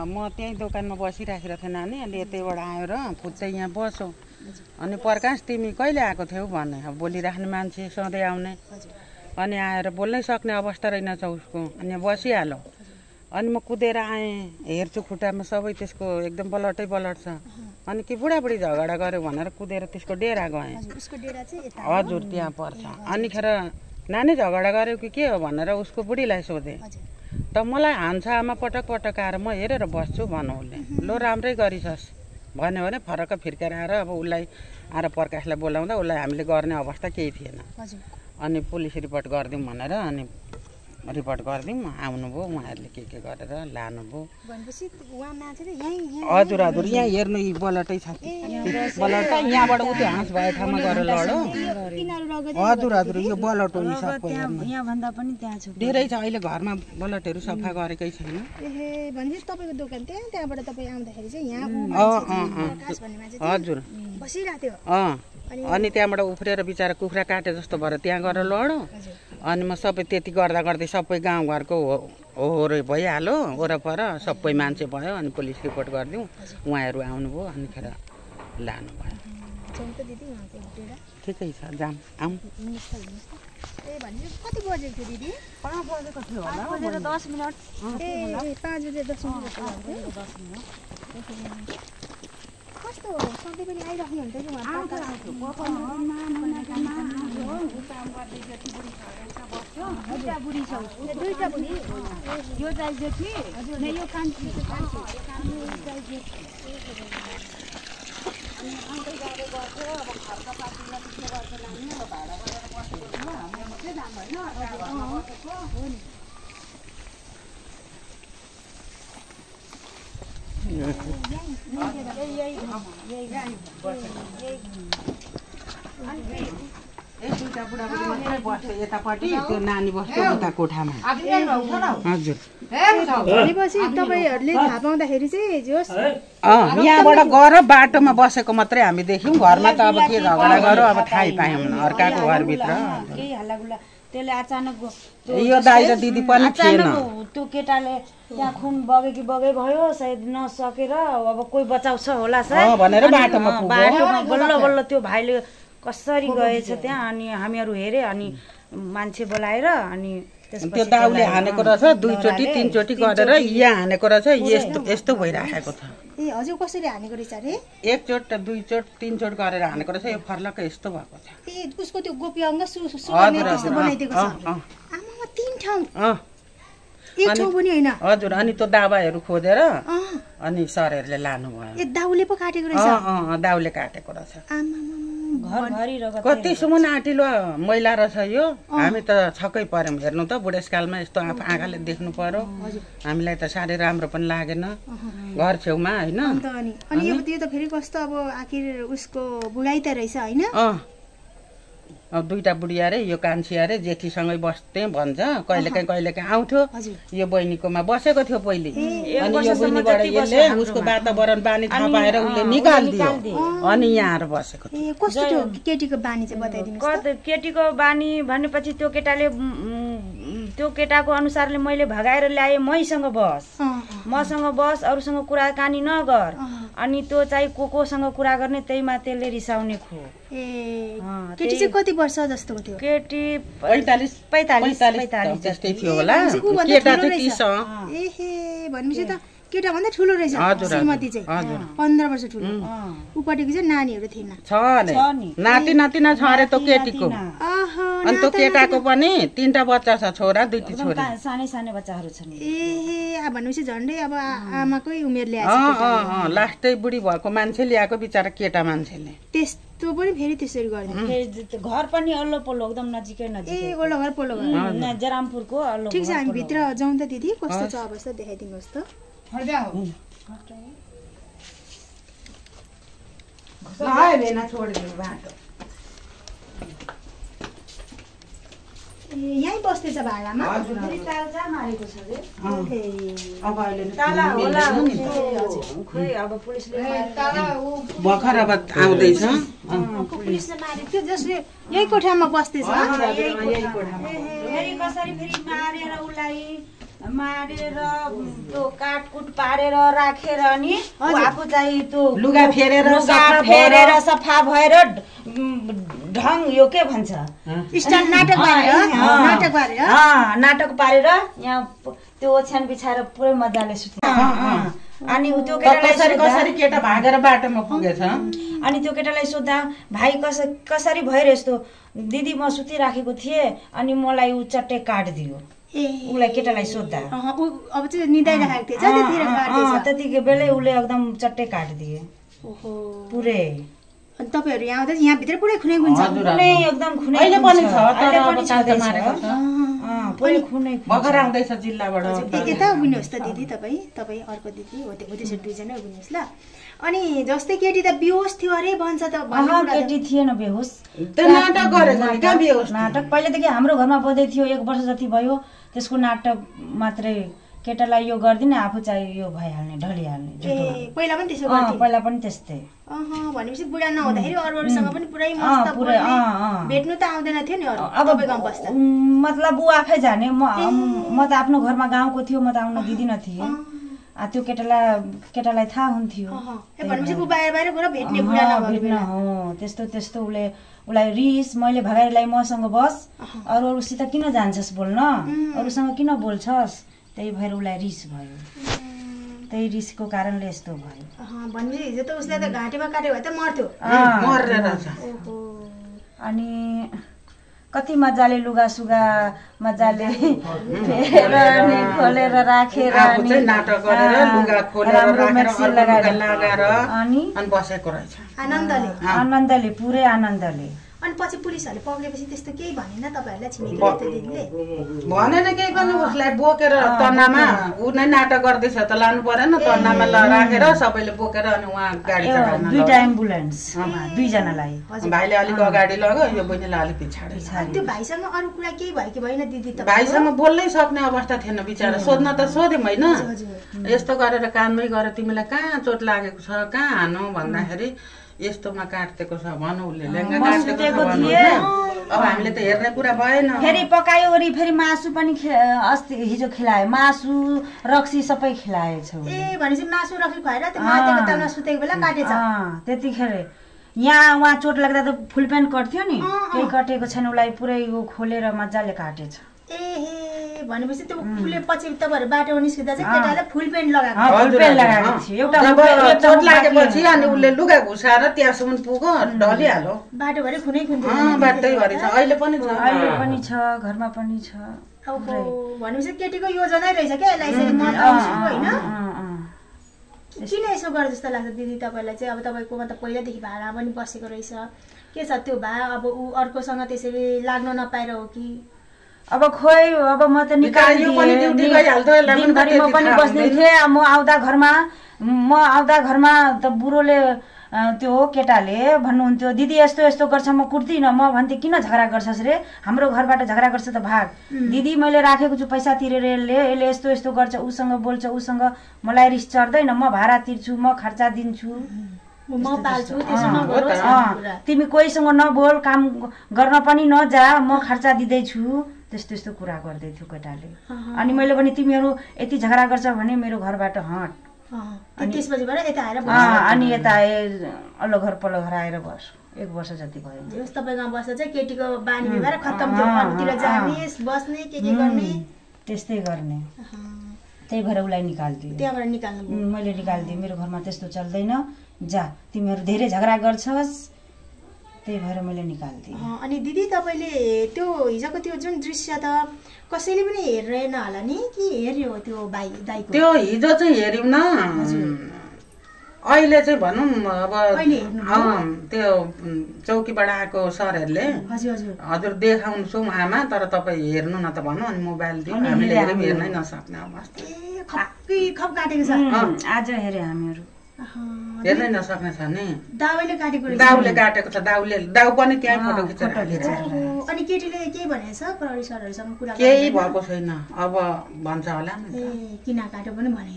म त्यही दोकानमा बसिराखेको थिएँ नानी अनि यतैबाट आयो र फुच्चै यहाँ बसो अनि प्रकाश तिमी कहिले आएको थियौ भने अब बोलिराख्ने मान्छे सधैँ आउने अनि आएर बोल्नै सक्ने अवस्था रहेनछ उसको अनि बसिहाल्यो अनि म कुदेर आएँ हेर्छु खुट्टामा सबै त्यसको एकदम बलटै बलट छ अनि कि बुढाबुढी झगडा गर्यो भनेर कुदेर त्यसको डेरा गएँ हजुर त्यहाँ पर्छ अनि खेर नानी झगडा गर्यो कि के हो भनेर उसको बुढीलाई सोधेँ त मलाई हान्छ आमा पटक पटक आएर म हेरेर बस्छु भनौँ उसले लो राम्रै गरिछस् भन्यो भने फरक फिर्केर आएर अब उसलाई आएर प्रकाशलाई बोलाउँदा उसलाई हामीले गर्ने अवस्था केही थिएन अनि पुलिस रिपोर्ट गरिदिउँ भनेर अनि रिपोर्ट गरिदिउँ आउनुभयो उहाँहरूले के गरेर लानुभयो हजुर हजुर यहाँ हेर्नु यी बलटै छ बलट यहाँबाट उति हाँस भएको ठाउँमा गएर लड्यो हजुर हजुर यो बलट हो सबै धेरै छ अहिले घरमा बलटहरू सफा गरेकै छैन हजुर अनि त्यहाँबाट उफ्रेर बिचरा कुखुरा काटे जस्तो भएर त्यहाँ गएर लड्यो अनि म सबै त्यति गर्दा गर्दै सबै गाउँघरको होहोरै भइहाल्यो वरपर सबै मान्छे भयो अनि पुलिस रिपोर्ट गरिदिउँ उहाँहरू आउनुभयो अनि खेर लानुभयो ठिकै छ जाम आउँ कति बजेको थियो दिदी 5 बजेको थियो होला 5 बजेर 10 मिनेट 5 बजेर 10 मिनेट कस्तो सधैँ पनि आइराख्नुहुन्छ कि दुईटा बुढी यो चाहिँ जेठी यो कान्छी यतापट्टि त्यो नानी बस्छ उता कोठामा हजुर भनेपछि तपाईहरुले थाहा पाउँदाखेरि चाहिँ जोस यहाँबाट गएर बाटोमा बसेको मात्रै हामी देख्यौं घरमा त अब के झगडा गर्यो अब थाहै पायौँ अर्काको घरभित्र केही हल्लागुल्ला त्यसले अचानक यो दाइ र दिदी पनि थिएन त्यो केटाले त्यहाँ खुन बगेकी बगे भयो सायद नसकेर अब कोही बचाउँछ होला सायद भनेर बाटोमा बल्ल बल्ल त्यो भाइले कसरी गएछ त्यहाँ अनि हामीहरू हेरे अनि मान्छे बोलाएर अनि त्यो दाउले हानेको रहेछ 2 चोटी 3 चोटी गरेर यहाँ हानेको रहेछ यस्तो यस्तो भइराखेको छ ए हजुर कसरी हानेको रहेछ रे 1 चोट 2 चोट 3 चोट गरेर हानेको रहेछ यो फर्लक यस्तो भएको छ ए उसको त्यो गोपी अङ्ग सुगर्ने त्यस्तो बनाइदिएको छ आमामा 3 ठाउँ एक ठाउँ पनि हैन हजुर अनि त्यो दाबाहरू खोजेर अनि सरहरूले लानु भयो ए दाउले पो काटेको रहेछ दाउले काटेको रहेछ आमामा घरभरि रगत कति सुमुन आटिलो मैला रहेछ यो हामी त छक्कै पर्यौं हेर्नु त बुढेसकालमा यस्तो आँखाले देख्नु पर्यो हामीलाई त साह्रै राम्रो पनि लागेन घर छेउमा हैन अनि यो त फेरि कस्तो अब आखिर उसको बुढाइ त रहेछ हैन दुईटा बुढी अरे यो कान्छी अरे जेठीसँगै बस्थे भन्छ कहिलेकाहीँ आउँथ्यो यो बहिनीकोमा बसेको थियो पहिले अनि यो बहिनीबाट यसले उसको वातावरण बानी थाहा पाएर उसले निकाल्दियो अनि यहाँ आएर बसेको थियो कस्तो त्यो केटीको बानी चाहिँ बताइदिनुस् त केटीको बानी भनेपछि त्यो केटाले त्यो केटाको अनुसारले मैले भगाएर ल्याए मसँग बस मसँग बस अरूसँग कुराकानी नगर अनि त्यो चाहिँ कोसँग कुरा गर्ने त्यहीमा त्यसले रिसाउने खो ए केटी चाहिँ कति वर्ष जस्तो थियो केटी 45 जस्तै थियो होला केटा चाहिँ 30 एहे भनेपछि त केटा भन्दा ठुलो रहेछ श्रीमती चाहिँ 15 वर्ष ठुलो उपटिको चाहिँ नानीहरु थिएन छ नि नाति नातिना छ अरे त्यो केटीको अनि त्यो केटाको पनि 3टा बच्चा छ छोरा 2टी छोरी सानै सानै बच्चाहरु छन् ए भनेपछि झन्डै अब आमाकै उमेर ल्याएको लास्टै बुढी भएको मान्छे ल्याएको बिचारा केटा मान्छेले त्यस्तो पनि फेरि त्यसरी गर्ने घर पनि अल्लो पल्लो एकदम नजिकै ए ओल्लो घर पल्लो घर जरामपुरको अल्लो ठीक छ हामी भित्र जाउँ त दिदी कस्तो छ अवस्था देखाइदिनुहोस् त यही बस्दैछ भाडामा भर्खर अब आउँदैछ पुलिसले मारेको थियो जसले यही कोठामा बस्दैछ कसरी फेरि मारेर उसलाई मारेर त्यो काटकुट पारेर राखेर अनि आफू चाहिँ त्यो लुगा फेरेर सफा भएर ढङ यो के भन्छ नाटक पारेर यहाँ त्यो ओछ्यान बिछाएर पुरै मजाले सुत्छ। अनि त्यो केटालाई कसरी केटा भागेर बाटोमा पुगेछ अनि त्यो केटालाई सोद्धा भाइ कसरी भएर यस्तो दिदी म सुतिराखेको थिएँ अनि मलाई ऊ चट्टे काटिदियो उसलाई केटालाई सोद्धा अब चाहिँ निदाइराखेको थिएछ त्यतिकै बेलै उसले एकदम चट्टे काटिदिए पुरै। अनि तपाईहरु यहाँ आउँदा यहाँ भित्र पुरै खुनै खुन्छ खुनै एकदम खुनै अहिले पनि छ तर अब चाल्दै मारेको छ पुरै खुनै भर्खर आउँदैछ जिल्लाबाट। यता उभिनुहोस् त दिदी तपाईँ अर्को दिदी हो त्यसो दुईजना उभिनुहोस् ल। अनि जस्तै केटी त बेहोस थियो अरे भन्छ त केटी थिएन बेहोस नाटक गरेको नि कहाँ बेहोस नाटक पहिलेदेखि हाम्रो घरमा बज्दै थियो 1 वर्ष जति भयो त्यसको नाटक मात्रै केटालाई यो गर्दिन आफू चाहिँ यो भइहाल्ने ढलिहाल्ने पहिला पनि त्यसो गर्थ्यो पहिला पनि त्यस्तै भनेपछि बुढा नहुँदाखेरि अरूसँग पनि पुरै मस्त भेट्नु त आउँदैन थियो नि अब गाउँ बस्दा मतलब ऊ आफै जाने म त आफ्नो घरमा गाउँको थियो म त आउन दिदिन थिएँ त्यो केटालाई थाहा हुन्थ्यो भनेपछि ऊ बाहिर बाहिर गएर भेट्ने बुढा भेट्न हो त्यस्तो उसलाई रिस मैले भगाइलाई मसँग बस अरूसित किन जान्छस् बोल्न अरूसँग किन बोल्छस् त्यही भएर उसलाई रिस भयो त्यही रिसको कारणले यस्तो भयो भनेपछि हिजो त उसले त घाँटीमा काट्यो भए त मर्थ्यो मरेर अनि कति मजाले लुगा सुगा मजाले फेरेर अनि खोलेर राखेर अनि नाटक गरेर लुगा खोलेर राखेर लगाएर अनि बसेको रहेछ आनन्दले पुरै आनन्दले। अनि पछि पुलिसहरूले पक्रेपछि त्यस्तो केही भनेन तपाईहरुलाई छिमेकीले त्यो दिदीले भनेन केही पनि उसलाई बोकेर तन्नामा उ नै नाटक गर्दैछ त लानु पर्दैन तन्नामा राखेर सबैले बोकेर अनि उहाँ गाडी चढाउन दुईटा एम्बुलेन्स दुईजनालाई भाइले अलिक अगाडि लग्यो यो बहिनीलाई अलिक पछाडि। त्यो भाइसँग अरु कुरा केही भयो कि भएन दिदी त भाइसँग बोल्नै सक्ने अवस्था थिएन बिचारा सोध्न त सोध्यम हैन यस्तो गरेर कानमै गरे तिमीलाई कहाँ चोट लागेको छ कहाँ हानु भन्दाखेरि यस्तोमा काट्टेको छ भन उसले लेङ्गा काटेको छ अब हामीले त हेर्ने कुरा भएन फेरि पकायो वरी फेरि मासु पनि अस्ति हिजो खिलायो मासु रक्सी सबै खिलाएछ भनेपछि मासु रक्सी खुवाएर त्यो मातेको तालमा सुतेको बेला काटेछ त्यतिखेर यहाँ उहाँ चोट लाग्दा त फुल प्यान्ट कट्थ्यो नि केही कटेको छैन उसलाई पुरै खोलेर मजाले काटेछ भनेपछि त्यो फुले पछि तपाईहरु बाटोमा निस्किँदा चाहिँ केटाले फुल प्यान्ट लगाएको थियो एउटा चोट लागेपछि अनि उसले लुगा घुसाएर त्यहाँसम्म पुग्यो ढलिहाल्यो बाटोभरि खुनै खुन्थ्यो बाटैभरि छ अहिले पनि छ घरमा पनि छ भनेपछि केटीको योजनै रहेछ क्या यसलाई चाहिँ मन आउँछु हैन किन यसो गरे जस्तो लाग्छ दिदी तपाईलाई चाहिँ अब तपाईकोमा त पहिलादेखि भाडा पनि बसेको रहेछ के छ त्यो भा अब ऊ अर्कोसँग त्यसरी लाग्न नपाएर हो कि अब खोइ अब म त निकाल्दिए दिनभरि म पनि बस्ने थिएँ म आउँदा घरमा त बुढोले त्यो केटाले भन्नुहुन्थ्यो दिदी यस्तो यस्तो गर्छ म कुट्दिनँ म भन्थेँ किन झगडा गर्छस् रे हाम्रो घरबाट झगडा गर्छ त भाग दिदी मैले राखेको छु पैसा तिरेर यसले यस्तो यस्तो गर्छ उसँग बोल्छ उसँग मलाई रिस चढ्दैन म भाडा तिर्छु म खर्चा दिन्छु म पाल्छु त्यसमा तिमी कोहीसँग नबोल काम गर्न पनि नजा म खर्चा दिँदैछु त्यस्तो कुरा गर्दै थियो केटाले। अनि मैले पनि तिमीहरू यति झगडा गर्छ भने मेरो घरबाट हट अनि त्यसपछिबाट यता आएर अनि यता आए अल्लो घर पल्लो घर आएर बस 1 वर्ष जति भयो जस तपाईगाउँ बस्दा चाहिँ केटीको बानी व्यवहार खत्तम थियो घरतिर जाने बस्ने के गर्ने त्यस्तै गर्ने त्यही भएर उसलाई निकाल्दिए त्यहाँबाट निकाल्नु मैले निकाल्दिए मेरो घरमा त्यस्तो चल्दैन जा तिमीहरू धेरै झगडा गर्छस् त्यही भएर मैले निकाल्दिए। अनि दिदी तपाईले त्यो हिजोको त्यो जुन दृश्य त कसैले पनि हेरेन होला नि कि हेर्यो त्यो भाइ दाइको त्यो हिजो चाहिँ हेर्यौ न अहिले चाहिँ भनौँ अब त्यो चौकीबाट आएको सरहरूले हजुर देखाउँछौँ आमा तर तपाईँ हेर्नु न त भन्नु अनि मोबाइल दियो हामीले हेर्नै नसक्ने अवस्था खप काटेको छ आज हेरे हामीहरू हेर्नै नसक्ने छ नि दाउले काटेको छ दाउ पनि त्यही फोटो खिचेर अनि केटीले के भनेछ प्रहरी सरहरुसँग कुरा केही भएको छैन अब भन्छ होला नि किन काट्यो पनि भने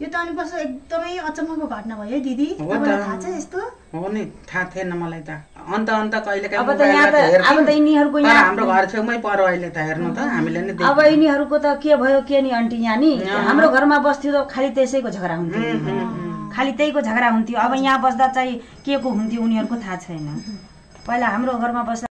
यो त अनि कस्तो एकदमै अचम्मको घटना भयो है दिदी तपाईलाई थाहा छ यस्तो हो नि थाहा थिएन मलाई त अन्त कहिलेकाहीँ अब त यहाँ त अब त यिनीहरूको यहाँ हाम्रो घर छेउमै पर अहिले त हेर्नु त हामीले नि अब यिनीहरूको त के भयो के नि आन्टी यहाँ नि हाम्रो घरमा बस्थ्यो त खालि त्यसैको झगडा हुन्थ्यो खालि त्यहीको झगडा हुन्थ्यो अब यहाँ बस्दा चाहिँ के को हुन्थ्यो उनीहरूको थाहा छैन पहिला हाम्रो घरमा बस्दा